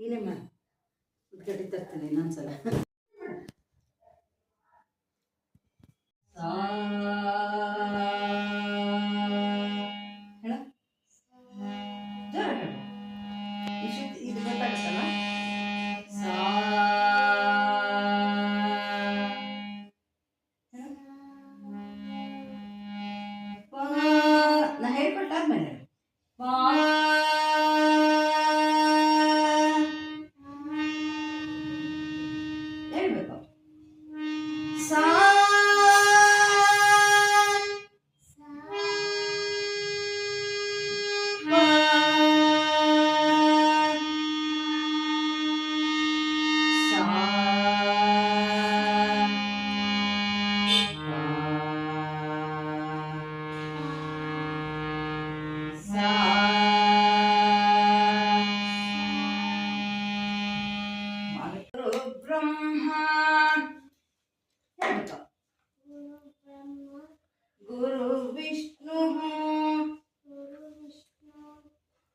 ನೀನೇ ಮಾಡು. ಉದ್ಗಡ್ಡೆ ತರ್ತೀನಿ ಇನ್ನೊಂದ್ಸಲ. ಹೇಳ ಜೋರ ಹೇಳು. ಇದು ಗೊತ್ತಾಗುತ್ತಲ್ಲ. ನಾ ಹೇಳ್ಕೊಟ್ಟಾದ್ಮೇಲೆ ಹೇಳ್ಬೇಕು. ಸಾ ಬ್ರಹ್ಮ ಗುರು ವಿಷ್ಣು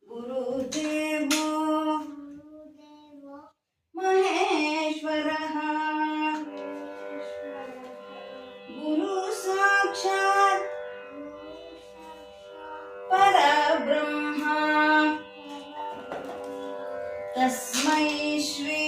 ಗುರುದೇವೋ ಮಹೇಶ್ವರ ಗುರು ಸಾಕ್ಷಾತ್ ಪರಬ್ರಹ್ಮ ತಸ್ಮೈ ಶ್ರೀ